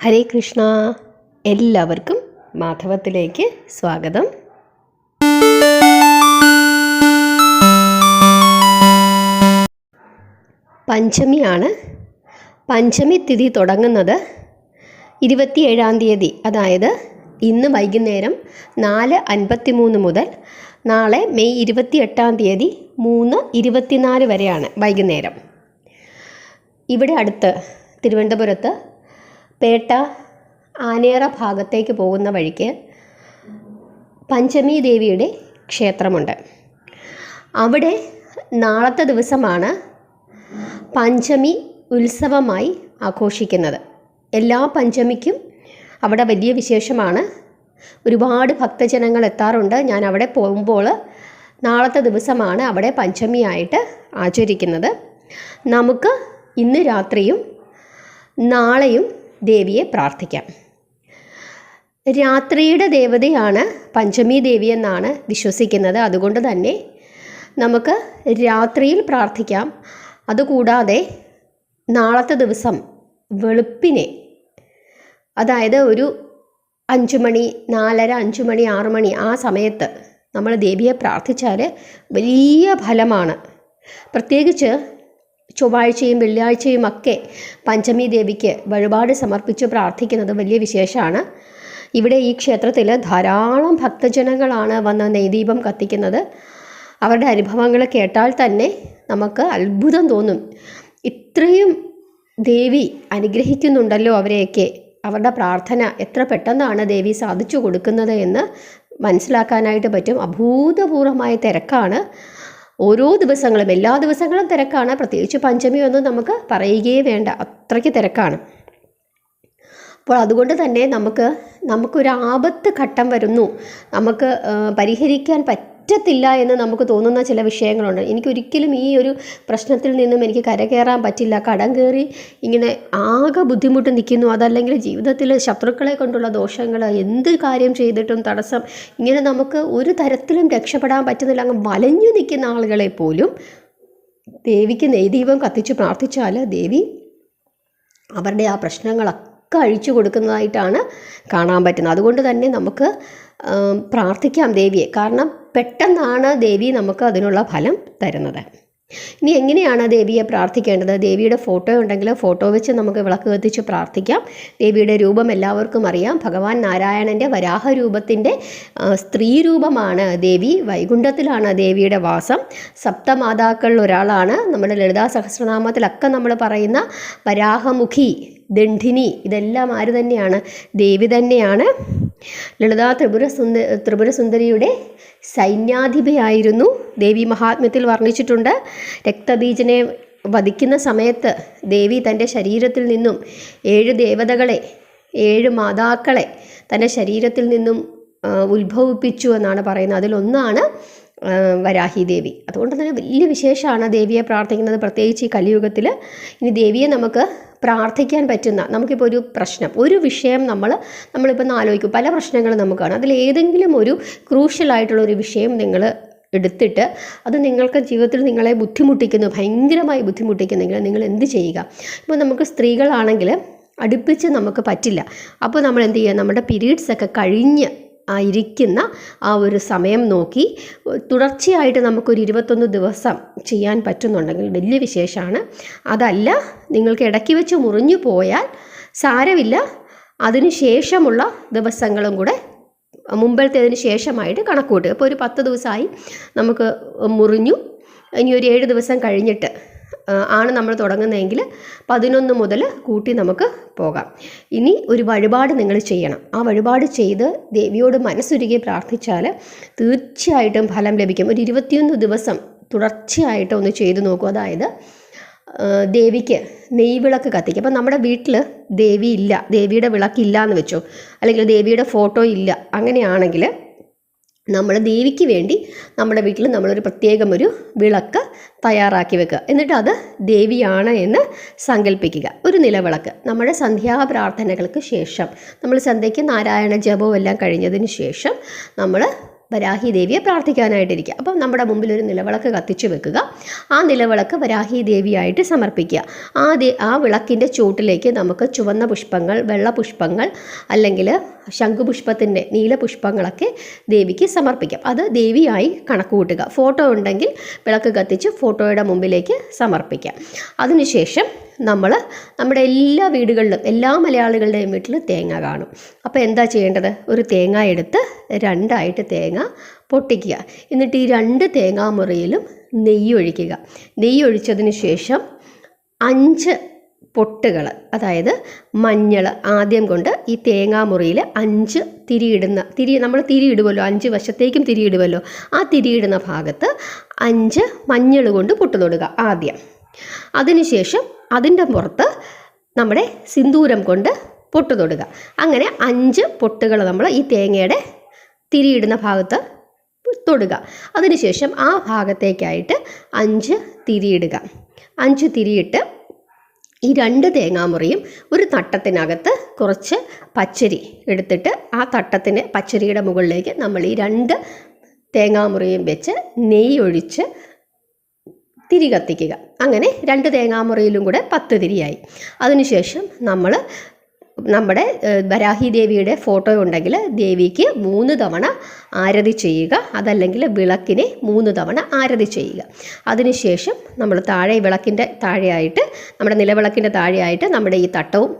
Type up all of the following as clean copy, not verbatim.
ഹരേ കൃഷ്ണ. എല്ലാവർക്കും മാധവത്തിലേക്ക് സ്വാഗതം. പഞ്ചമിയാണ്. പഞ്ചമി തിഥി തുടങ്ങുന്നത് 27-ാം തീയതി, അതായത് ഇന്ന് വൈകുന്നേരം 4:53 മുതൽ നാളെ മെയ് 28-ാം തീയതി 3:24 വരെയാണ് വൈകുന്നേരം. ഇവിടെ അടുത്ത് തിരുവനന്തപുരത്ത് പേട്ട ആനേറ ഭാഗത്തേക്ക് പോകുന്ന വഴിക്ക് പഞ്ചമി ദേവിയുടെ ക്ഷേത്രമുണ്ട്. അവിടെ നാളത്തെ ദിവസമാണ് പഞ്ചമി ഉത്സവമായി ആഘോഷിക്കുന്നത്. എല്ലാ പഞ്ചമിക്കും അവിടെ വലിയ വിശേഷമാണ്. ഒരുപാട് ഭക്തജനങ്ങൾ എത്താറുണ്ട്. ഞാൻ അവിടെ പോകുമ്പോൾ നാളത്തെ ദിവസമാണ് അവിടെ പഞ്ചമിയായിട്ട് ആചരിക്കുന്നത്. നമുക്ക് ഇന്ന് രാത്രിയും നാളെയും ദേവിയെ പ്രാർത്ഥിക്കാം. രാത്രിയുടെ ദേവതയാണ് പഞ്ചമി ദേവി എന്നാണ് വിശ്വസിക്കുന്നത്. അതുകൊണ്ട് തന്നെ നമുക്ക് രാത്രിയിൽ പ്രാർത്ഥിക്കാം. അതുകൂടാതെ നാളത്തെ ദിവസം വെളുപ്പിനെ, അതായത് ഒരു 5 മണി, 4:30, 5 മണി, 6 മണി ആ സമയത്ത് നമ്മൾ ദേവിയെ പ്രാർത്ഥിച്ചാൽ വലിയ ഫലമാണ്. പ്രത്യേകിച്ച് ചൊവ്വാഴ്ചയും വെള്ളിയാഴ്ചയും ഒക്കെ പഞ്ചമി ദേവിക്ക് വഴിപാട് സമർപ്പിച്ച് പ്രാർത്ഥിക്കുന്നത് വലിയ വിശേഷമാണ്. ഇവിടെ ഈ ക്ഷേത്രത്തിൽ ധാരാളം ഭക്തജനങ്ങളാണ് വന്ന് നെയ്ദീപം കത്തിക്കുന്നത്. അവരുടെ അനുഭവങ്ങൾ കേട്ടാൽ തന്നെ നമുക്ക് അത്ഭുതം തോന്നും. ഇത്രയും ദേവി അനുഗ്രഹിക്കുന്നുണ്ടല്ലോ അവരെയൊക്കെ. അവരുടെ പ്രാർത്ഥന എത്ര പെട്ടെന്നാണ് ദേവി സാധിച്ചു കൊടുക്കുന്നത് എന്ന് മനസ്സിലാക്കാനായിട്ട് പറ്റും. അഭൂതപൂർവമായ തിരക്കാണ് ഓരോ ദിവസങ്ങളും. എല്ലാ ദിവസങ്ങളും തിരക്കാണ്. പ്രത്യേകിച്ച് പഞ്ചമി ഒന്നും നമുക്ക് പറയുകയേ വേണ്ട, അത്രയ്ക്ക് തിരക്കാണ്. അപ്പോൾ അതുകൊണ്ട് തന്നെ നമുക്കൊരു ആപത്ത് ഘട്ടം വരുന്നു, നമുക്ക് പരിഹരിക്കാൻ പറ്റത്തില്ല എന്ന് നമുക്ക് തോന്നുന്ന ചില വിഷയങ്ങളുണ്ട്. എനിക്കൊരിക്കലും ഈ ഒരു പ്രശ്നത്തിൽ നിന്നും എനിക്ക് കരകയറാൻ പറ്റില്ല, കടം കയറി ഇങ്ങനെ ആകെ ബുദ്ധിമുട്ട് നിൽക്കുന്നു, അതല്ലെങ്കിൽ ജീവിതത്തിൽ ശത്രുക്കളെ കൊണ്ടുള്ള ദോഷങ്ങൾ, എന്ത് കാര്യം ചെയ്തിട്ടും തടസ്സം, ഇങ്ങനെ നമുക്ക് ഒരു തരത്തിലും രക്ഷപ്പെടാൻ പറ്റുന്നില്ല, അങ്ങ് വലഞ്ഞു നിൽക്കുന്ന ആളുകളെ പോലും ദേവിക്ക് നെയ്ദീപം കത്തിച്ച് പ്രാർത്ഥിച്ചാൽ ദേവി അവരുടെ ആ പ്രശ്നങ്ങളൊക്കെ അഴിച്ചു കൊടുക്കുന്നതായിട്ടാണ് കാണാൻ പറ്റുന്നത്. അതുകൊണ്ട് തന്നെ നമുക്ക് പ്രാർത്ഥിക്കാം ദേവിയെ. കാരണം പെട്ടെന്നാണ് ദേവി നമുക്ക് അതിനുള്ള ഫലം തരുന്നത്. ഇനി എങ്ങനെയാണ് ദേവിയെ പ്രാർത്ഥിക്കേണ്ടത്? ദേവിയുടെ ഫോട്ടോ ഉണ്ടെങ്കിൽ ഫോട്ടോ വെച്ച് നമുക്ക് വിളക്ക് കത്തിച്ച് പ്രാർത്ഥിക്കാം. ദേവിയുടെ രൂപം എല്ലാവർക്കും അറിയാം. ഭഗവാൻ നാരായണൻ്റെ വരാഹ രൂപത്തിൻ്റെ സ്ത്രീ രൂപമാണ് ദേവി. വൈകുണ്ഠത്തിലാണ് ദേവിയുടെ വാസം. സപ്തമാതാക്കളിൽ ഒരാളാണ്. നമ്മുടെ ലളിതാ സഹസ്രനാമത്തിലൊക്കെ നമ്മൾ പറയുന്ന വരാഹമുഖി, ദണ്ഡിനി, ഇതെല്ലാം ആര് തന്നെയാണ്? ദേവി തന്നെയാണ്. ലളിതാ ത്രിപുരസുന്ദരിയുടെ സൈന്യാധിപയായിരുന്നു. ദേവി മഹാത്മ്യത്തിൽ വർണ്ണിച്ചിട്ടുണ്ട്. രക്തബീജനെ വധിക്കുന്ന സമയത്ത് ദേവി തൻ്റെ ശരീരത്തിൽ നിന്നും 7 ദേവതകളെ, 7 മാതാക്കളെ തൻ്റെ ശരീരത്തിൽ നിന്നും ഉത്ഭവിപ്പിച്ചു എന്നാണ് പറയുന്നത്. അതിലൊന്നാണ് വരാഹി ദേവി. അതുകൊണ്ട് തന്നെ വലിയ വിശേഷമാണ് ദേവിയെ പ്രാർത്ഥിക്കുന്നത്, പ്രത്യേകിച്ച് ഈ കലിയുഗത്തിൽ. ഇനി ദേവിയെ നമുക്ക് പ്രാർത്ഥിക്കാൻ പറ്റുന്ന, നമുക്കിപ്പോൾ ഒരു പ്രശ്നം, ഒരു വിഷയം നമ്മളിപ്പോൾ ആലോചിക്കും, പല പ്രശ്നങ്ങളും നമുക്കാണ്. അതിലേതെങ്കിലും ഒരു ക്രൂഷ്യലായിട്ടുള്ളൊരു വിഷയം നിങ്ങൾ എടുത്തിട്ട് അത് നിങ്ങൾക്ക് ജീവിതത്തിൽ നിങ്ങളെ ബുദ്ധിമുട്ടിക്കുന്നു, ഭയങ്കരമായി ബുദ്ധിമുട്ടിക്കുന്നെങ്കിൽ നിങ്ങൾ എന്ത് ചെയ്യുക? ഇപ്പോൾ നമുക്ക് സ്ത്രീകളാണെങ്കിൽ അടുപ്പിച്ച് നമുക്ക് പറ്റില്ല. അപ്പോൾ നമ്മൾ എന്ത് ചെയ്യുക? നമ്മുടെ പീരീഡ്സൊക്കെ കഴിഞ്ഞ് ഇരിക്കുന്ന ആ ഒരു സമയം നോക്കി തുടർച്ചയായിട്ട് നമുക്കൊരു 21 ദിവസം ചെയ്യാൻ പറ്റുന്നുണ്ടെങ്കിൽ വലിയ വിശേഷമാണ്. അതല്ല, നിങ്ങൾക്ക് ഇടയ്ക്ക് വെച്ച് മുറിഞ്ഞു പോയാൽ സാരമില്ല, അതിന് ശേഷമുള്ള ദിവസങ്ങളും കൂടെ മുമ്പത്തേതിന് ശേഷമായിട്ട് കണക്ക് കൂട്ടുക. ഇപ്പോൾ ഒരു 10 ദിവസമായി നമുക്ക് മുറിഞ്ഞു, ഇനി ഒരു 7 ദിവസം കഴിഞ്ഞിട്ട് ആണ് നമ്മൾ തുടങ്ങുന്നതെങ്കിൽ 11 മുതൽ കൂട്ടി നമുക്ക് പോകാം. ഇനി ഒരു വഴിപാട് നിങ്ങൾ ചെയ്യണം. ആ വഴിപാട് ചെയ്ത് ദേവിയോട് മനസ്സുരുകി പ്രാർത്ഥിച്ചാൽ തീർച്ചയായിട്ടും ഫലം ലഭിക്കും. ഒരു 21 ദിവസം തുടർച്ചയായിട്ട് ഒന്ന് ചെയ്തു നോക്കൂ. അതായത് ദേവിക്ക് നെയ്വിളക്ക് കത്തിക്കുക. അപ്പം നമ്മുടെ വീട്ടിൽ ദേവി ഇല്ല, ദേവിയുടെ വിളക്കില്ല എന്ന് വെച്ചോ, അല്ലെങ്കിൽ ദേവിയുടെ ഫോട്ടോ ഇല്ല, അങ്ങനെയാണെങ്കിൽ നമ്മൾ ദേവിക്ക് വേണ്ടി നമ്മുടെ വീട്ടിൽ നമ്മളൊരു പ്രത്യേകം ഒരു വിളക്ക് തയ്യാറാക്കി വെക്കുക. എന്നിട്ട് അത് ദേവിയാണ് എന്ന് സങ്കല്പിക്കുക. ഒരു നിലവിളക്ക്. നമ്മുടെ സന്ധ്യാപ്രാർത്ഥനകൾക്ക് ശേഷം, നമ്മൾ സന്ധ്യയ്ക്ക് നാരായണ ജപവും എല്ലാം കഴിഞ്ഞതിന് ശേഷം നമ്മൾ വരാഹി ദേവിയെ പ്രാർത്ഥിക്കാനായിട്ടിരിക്കുക. അപ്പം നമ്മുടെ മുമ്പിൽ ഒരു നിലവിളക്ക് കത്തിച്ചു വെക്കുക. ആ നിലവിളക്ക് വരാഹി ദേവിയായിട്ട് സമർപ്പിക്കുക. ആ വിളക്കിൻ്റെ ചൂട്ടിലേക്ക് നമുക്ക് ചുവന്ന പുഷ്പങ്ങൾ, വെള്ള പുഷ്പങ്ങൾ, അല്ലെങ്കിൽ ശംഖുപുഷ്പത്തിൻ്റെ നീലപുഷ്പങ്ങളൊക്കെ ദേവിക്ക് സമർപ്പിക്കാം. അത് ദേവിയായി കണക്ക് കൂട്ടുക. ഫോട്ടോ ഉണ്ടെങ്കിൽ വിളക്ക് കത്തിച്ച് ഫോട്ടോയുടെ മുമ്പിലേക്ക് സമർപ്പിക്കാം. അതിനുശേഷം നമ്മുടെ എല്ലാ വീടുകളിലും, എല്ലാ മലയാളികളുടെയും വീട്ടിൽ തേങ്ങ കാണും. അപ്പോൾ എന്താ ചെയ്യേണ്ടത്? ഒരു തേങ്ങ എടുത്ത് രണ്ടായിട്ട് തേങ്ങ പൊട്ടിക്കുക. എന്നിട്ട് ഈ 2 തേങ്ങാമുറിയിലും നെയ്യ് ഒഴിക്കുക. നെയ്യ് ഒഴിച്ചതിന് ശേഷം 5 പൊട്ടുകൾ, അതായത് മഞ്ഞൾ ആദ്യം കൊണ്ട് ഈ തേങ്ങാമുറിയിൽ 5 നമ്മൾ തിരിയിടുമല്ലോ, 5 വശത്തേക്കും തിരിയിടുമല്ലോ, ആ തിരിയിടുന്ന ഭാഗത്ത് 5 മഞ്ഞൾ കൊണ്ട് പൊട്ട് തൊടുക ആദ്യം. അതിനുശേഷം അതിൻ്റെ പുറത്ത് നമ്മുടെ സിന്ദൂരം കൊണ്ട് പൊട്ട് തൊടുക. അങ്ങനെ 5 പൊട്ടുകൾ നമ്മൾ ഈ തേങ്ങയുടെ തിരിയിടുന്ന ഭാഗത്ത് തൊടുക. അതിനുശേഷം ആ ഭാഗത്തേക്കായിട്ട് 5 തിരിയിടുക. 5 തിരിയിട്ട് ഈ 2 തേങ്ങാമുറിയും ഒരു തട്ടത്തിനകത്ത് കുറച്ച് പച്ചരി എടുത്തിട്ട് ആ പച്ചരിയുടെ മുകളിലേക്ക് നമ്മൾ ഈ 2 തേങ്ങാമുറിയും വെച്ച് നെയ്യ് ഒഴിച്ച് തിരി കത്തിക്കുക. അങ്ങനെ 2 തേങ്ങാമുറിയിലും കൂടെ 10 തിരിയായി. അതിനുശേഷം നമ്മുടെ വരാഹി ദേവിയുടെ ഫോട്ടോ ഉണ്ടെങ്കിൽ ദേവിക്ക് 3 തവണ ആരതി ചെയ്യുക. അതല്ലെങ്കിൽ വിളക്കിനെ 3 തവണ ആരതി ചെയ്യുക. അതിനുശേഷം നമ്മൾ വിളക്കിൻ്റെ താഴെയായിട്ട്, നമ്മുടെ നിലവിളക്കിൻ്റെ താഴെയായിട്ട് നമ്മുടെ ഈ തട്ടവും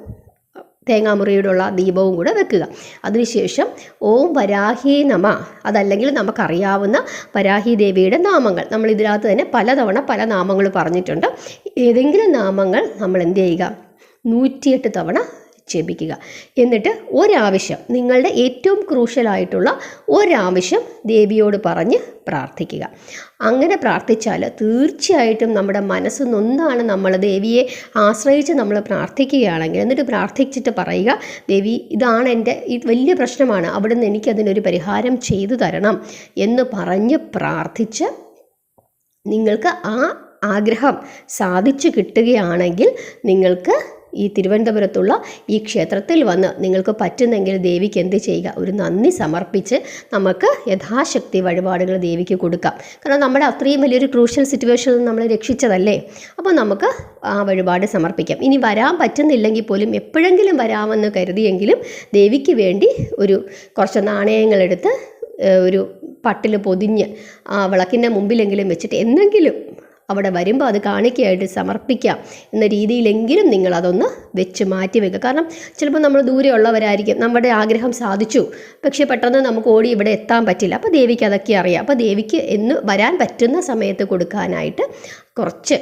തേങ്ങാമുറിയോടുള്ള ദീപവും കൂടെ വെക്കുക. അതിനുശേഷം ഓം വരാഹി നമ, അതല്ലെങ്കിൽ നമുക്കറിയാവുന്ന വരാഹി ദേവിയുടെ നാമങ്ങൾ, നമ്മൾ ഇതിനകത്ത് തന്നെ പലതവണ പല നാമങ്ങൾ പറഞ്ഞിട്ടുണ്ട്. ഏതെങ്കിലും നാമങ്ങൾ നമ്മൾ എന്ത് ചെയ്യുക? 108 തവണ ജപിക്കുക. എന്നിട്ട് ഒരാവശ്യം, നിങ്ങളുടെ ഏറ്റവും ക്രൂഷ്യലായിട്ടുള്ള ഒരാവശ്യം ദേവിയോട് പറഞ്ഞ് പ്രാർത്ഥിക്കുക. അങ്ങനെ പ്രാർത്ഥിച്ചാൽ തീർച്ചയായിട്ടും നമ്മുടെ മനസ്സ് നൊന്നാണ് നമ്മൾ ദേവിയെ ആശ്രയിച്ച് നമ്മൾ പ്രാർത്ഥിക്കുകയാണെങ്കിൽ, എന്നിട്ട് പ്രാർത്ഥിച്ചിട്ട് പറയുക, ദേവി ഇതാണ് എൻ്റെ വലിയ പ്രശ്നമാണ്, അവിടുന്ന് എനിക്കതിനൊരു പരിഹാരം ചെയ്തു തരണം എന്ന് പറഞ്ഞ് പ്രാർത്ഥിച്ച് നിങ്ങൾക്ക് ആ ആഗ്രഹം സാധിച്ചു കിട്ടുകയാണെങ്കിൽ നിങ്ങൾക്ക് ഈ തിരുവനന്തപുരത്തുള്ള ഈ ക്ഷേത്രത്തിൽ വന്ന് നിങ്ങൾക്ക് പറ്റുന്നെങ്കിൽ ദേവിക്ക് എന്ത് ചെയ്യുക? ഒരു നന്ദി സമർപ്പിച്ച് നമുക്ക് യഥാശക്തി വഴിപാടുകൾ ദേവിക്ക് കൊടുക്കാം. കാരണം നമ്മുടെ അത്രയും വലിയൊരു ക്രൂഷ്യൽ സിറ്റുവേഷനിൽ നമ്മൾ രക്ഷിച്ചതല്ലേ. അപ്പോൾ നമുക്ക് ആ വഴിപാട് സമർപ്പിക്കാം. ഇനി വരാൻ പറ്റുന്നില്ലെങ്കിൽ പോലും എപ്പോഴെങ്കിലും വരാമെന്ന് കരുതിയെങ്കിലും ദേവിക്ക് വേണ്ടി കുറച്ച് നാണയങ്ങളെടുത്ത് ഒരു പട്ടിൽ പൊതിഞ്ഞ് ആ വിളക്കിൻ്റെ മുമ്പിലെങ്കിലും വെച്ചിട്ട് എന്തെങ്കിലും അവിടെ വരുമ്പോൾ അത് കാണിക്കയായിട്ട് സമർപ്പിക്കാം എന്ന രീതിയിലെങ്കിലും നിങ്ങളതൊന്ന് വെച്ച് മാറ്റി വെക്കുക. കാരണം ചിലപ്പോൾ നമ്മൾ ദൂരെയുള്ളവരായിരിക്കും, നമ്മുടെ ആഗ്രഹം സാധിച്ചു, പക്ഷേ പെട്ടെന്ന് നമുക്ക് ഓടി ഇവിടെ എത്താൻ പറ്റില്ല. അപ്പോൾ ദേവിക്ക് അതൊക്കെ അറിയാം. അപ്പോൾ ദേവിക്ക് വരാൻ പറ്റുന്ന സമയത്ത് കൊടുക്കാനായിട്ട് കുറച്ച്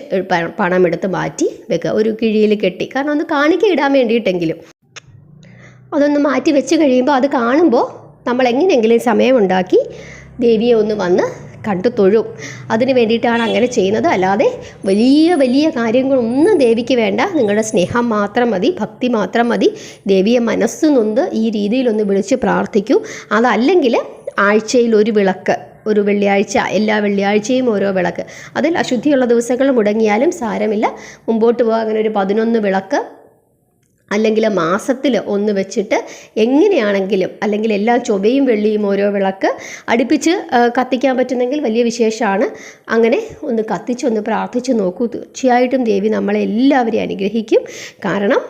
പണമെടുത്ത് മാറ്റി വെക്കുക, ഒരു കിഴിയിൽ കെട്ടി. കാരണം ഒന്ന് കാണിക്ക ഇടാൻ വേണ്ടിയിട്ടെങ്കിലും അതൊന്ന് മാറ്റി വെച്ച് കഴിയുമ്പോൾ അത് കാണുമ്പോൾ നമ്മൾ എങ്ങനെയെങ്കിലും സമയമുണ്ടാക്കി ദേവിയെ ഒന്ന് വന്ന് കണ്ടു തൊഴും. അതിന് വേണ്ടിയിട്ടാണ് അങ്ങനെ ചെയ്യുന്നത്. അല്ലാതെ വലിയ വലിയ കാര്യങ്ങളൊന്നും ദേവിക്ക് വേണ്ട. നിങ്ങളുടെ സ്നേഹം മാത്രം മതി, ഭക്തി മാത്രം മതി. ദേവിയെ മനസ്സ് നൊന്ത് ഈ രീതിയിലൊന്ന് വിളിച്ച് പ്രാർത്ഥിക്കൂ. അതല്ലെങ്കിൽ ആഴ്ചയിൽ ഒരു വിളക്ക്, ഒരു വെള്ളിയാഴ്ച, എല്ലാ വെള്ളിയാഴ്ചയും ഓരോ വിളക്ക്. അതിൽ അശുദ്ധിയുള്ള ദിവസങ്ങൾ മുടങ്ങിയാലും സാരമില്ല, മുമ്പോട്ട് പോകാൻ അങ്ങനെ ഒരു 11 വിളക്ക് അല്ലെങ്കിൽ മാസത്തിൽ 1 വെച്ചിട്ട് എങ്ങനെയാണെങ്കിലും, അല്ലെങ്കിൽ എല്ലാ ചൊവ്വയും വെള്ളിയും ഓരോ വിളക്ക് അടുപ്പിച്ച് കത്തിക്കാൻ പറ്റുന്നെങ്കിൽ വലിയ വിശേഷമാണ്. അങ്ങനെ ഒന്ന് കത്തിച്ചൊന്ന് പ്രാർത്ഥിച്ച് നോക്കൂ. തീർച്ചയായിട്ടും ദേവി നമ്മളെ എല്ലാവരെയും അനുഗ്രഹിക്കും. കാരണം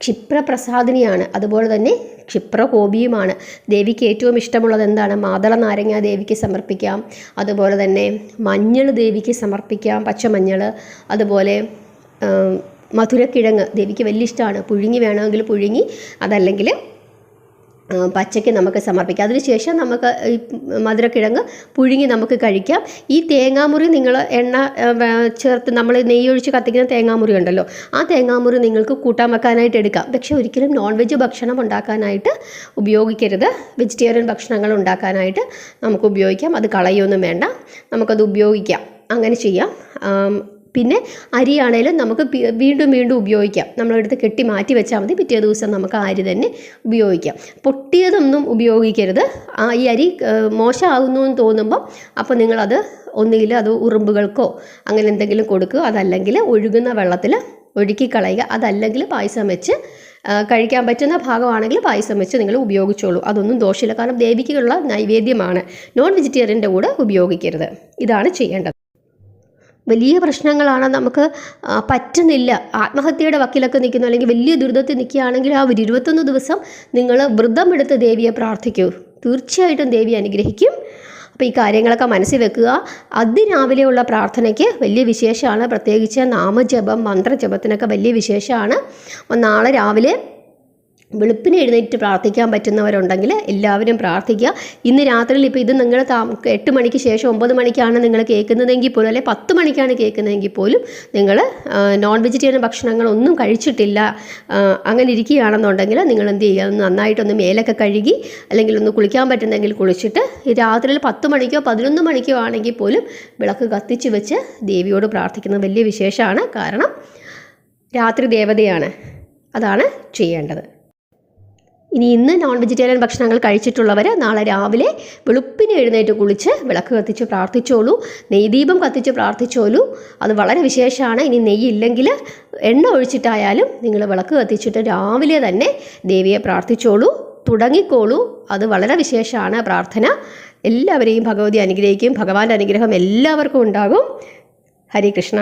ക്ഷിപ്രപ്രസാദിനിയാണ്, അതുപോലെ തന്നെ ക്ഷിപ്രകോപിയുമാണ്. ദേവിക്ക് ഏറ്റവും ഇഷ്ടമുള്ളത് എന്താണ്? മാതള നാരങ്ങ ദേവിക്ക് സമർപ്പിക്കാം, അതുപോലെ തന്നെ മഞ്ഞൾ ദേവിക്ക് സമർപ്പിക്കാം, പച്ചമഞ്ഞൾ, അതുപോലെ മധുരക്കിഴങ്ങ് ദേവിക്ക് വലിയ ഇഷ്ടമാണ്. പുഴുങ്ങി വേണമെങ്കിൽ പുഴുങ്ങി, അതല്ലെങ്കിൽ പച്ചയ്ക്ക് നമുക്ക് സമർപ്പിക്കാം. അതിനുശേഷം നമുക്ക് ഈ മധുരക്കിഴങ്ങ് പുഴുങ്ങി നമുക്ക് കഴിക്കാം. ഈ തേങ്ങാമുറി നിങ്ങൾ എണ്ണ ചേർത്ത് നമ്മൾ നെയ്യൊഴിച്ച് കത്തിക്കുന്ന തേങ്ങാമുറി ഉണ്ടല്ലോ, ആ തേങ്ങാമുറി നിങ്ങൾക്ക് കൂട്ടാൻ വെക്കാനായിട്ട് എടുക്കാം. പക്ഷേ ഒരിക്കലും നോൺ വെജ് ഭക്ഷണം ഉണ്ടാക്കാനായിട്ട് ഉപയോഗിക്കരുത്. വെജിറ്റേറിയൻ ഭക്ഷണങ്ങൾ ഉണ്ടാക്കാനായിട്ട് നമുക്ക് ഉപയോഗിക്കാം. അത് കളയൊന്നും വേണ്ട, നമുക്കത് ഉപയോഗിക്കാം. അങ്ങനെ ചെയ്യാം. പിന്നെ അരിയാണേലും നമുക്ക് വീണ്ടും വീണ്ടും ഉപയോഗിക്കാം. നമ്മളെടുത്ത് കെട്ടി മാറ്റി വെച്ചാൽ മതി, പിറ്റേ ദിവസം നമുക്ക് ആ അരി തന്നെ ഉപയോഗിക്കാം. പൊട്ടിയതൊന്നും ഉപയോഗിക്കരുത്. ഈ അരി മോശമാകുന്നു എന്ന് തോന്നുമ്പം അപ്പോൾ നിങ്ങളത് ഒന്നുകിൽ അത് ഉറുമ്പുകൾക്കോ അങ്ങനെ എന്തെങ്കിലും കൊടുക്കുക, അതല്ലെങ്കിൽ ഒഴുകുന്ന വെള്ളത്തിൽ ഒഴുക്കി കളയുക, അതല്ലെങ്കിൽ പായസം വെച്ച് കഴിക്കാൻ പറ്റുന്ന ഭാഗമാണെങ്കിൽ പായസം വെച്ച് നിങ്ങൾ ഉപയോഗിച്ചോളൂ. അതൊന്നും ദോഷമില്ല. കാരണം ദേവിക്കുള്ള നൈവേദ്യമാണ്. നോൺ വെജിറ്റേറിയൻ്റെ കൂടെ ഉപയോഗിക്കരുത്. ഇതാണ് ചെയ്യേണ്ടത്. വലിയ പ്രശ്നങ്ങളാണ്, നമുക്ക് പറ്റുന്നില്ല, ആത്മഹത്യയുടെ വക്കിലൊക്കെ നിൽക്കുന്നു, അല്ലെങ്കിൽ വലിയ ദുരിതത്തിൽ നിൽക്കുകയാണെങ്കിൽ ആ ഒരു 21 ദിവസം നിങ്ങൾ വ്രതമെടുത്ത് ദേവിയെ പ്രാർത്ഥിക്കൂ. തീർച്ചയായിട്ടും ദേവി അനുഗ്രഹിക്കും. അപ്പോൾ ഈ കാര്യങ്ങളൊക്കെ മനസ്സിൽ വെക്കുക. അതിരാവിലെയുള്ള പ്രാർത്ഥനയ്ക്ക് വലിയ വിശേഷമാണ്. പ്രത്യേകിച്ച് നാമജപം, മന്ത്രജപത്തിനൊക്കെ വലിയ വിശേഷമാണ്. നാളെ രാവിലെ വെളുപ്പിനെ എഴുന്നേറ്റ് പ്രാർത്ഥിക്കാൻ പറ്റുന്നവരുണ്ടെങ്കിൽ എല്ലാവരും പ്രാർത്ഥിക്കുക. ഇന്ന് രാത്രിയിൽ ഇപ്പോൾ ഇത് നിങ്ങൾ 8 മണിക്ക് ശേഷം 9 മണിക്കാണ് നിങ്ങൾ കേൾക്കുന്നതെങ്കിൽ പോലും, അല്ലെങ്കിൽ 10 മണിക്കാണ് കേൾക്കുന്നതെങ്കിൽ പോലും നിങ്ങൾ നോൺ വെജിറ്റേറിയൻ ഭക്ഷണങ്ങളൊന്നും കഴിച്ചിട്ടില്ല, അങ്ങനെ ഇരിക്കുകയാണെന്നുണ്ടെങ്കിൽ നിങ്ങൾ എന്ത് ചെയ്യുക, നന്നായിട്ടൊന്ന് മേലൊക്കെ കഴുകി അല്ലെങ്കിൽ ഒന്ന് കുളിക്കാൻ പറ്റുന്നെങ്കിൽ കുളിച്ചിട്ട് രാത്രിയിൽ 10 മണിക്കോ 11 മണിക്കോ ആണെങ്കിൽ പോലും വിളക്ക് കത്തിച്ച് വെച്ച് ദേവിയോട് പ്രാർത്ഥിക്കുന്നത് വലിയ വിശേഷമാണ്. കാരണം രാത്രി ദേവതയാണ്. അതാണ് ചെയ്യേണ്ടത്. ഇന്ന് നോൺ വെജിറ്റേറിയൻ ഭക്ഷണങ്ങൾ കഴിച്ചിട്ടുള്ളവർ നാളെ രാവിലെ വെളുപ്പിന് എഴുന്നേറ്റ് കുളിച്ച് വിളക്ക് കത്തിച്ച് പ്രാർത്ഥിച്ചോളൂ. നെയ്ദീപം കത്തിച്ച് പ്രാർത്ഥിച്ചോളൂ. അത് വളരെ വിശേഷമാണ്. ഇനി നെയ്യില്ലെങ്കിൽ എണ്ണ ഒഴിച്ചിട്ടായാലും നിങ്ങൾ വിളക്ക് കത്തിച്ചിട്ട് രാവിലെ തന്നെ ദേവിയെ പ്രാർത്ഥിച്ചോളൂ, തുടങ്ങിക്കോളൂ. അത് വളരെ വിശേഷമാണ് പ്രാർത്ഥന. എല്ലാവരെയും ഭഗവതി അനുഗ്രഹിക്കും. ഭഗവാന്റെ അനുഗ്രഹം എല്ലാവർക്കും ഉണ്ടാകും. ഹരേ കൃഷ്ണ.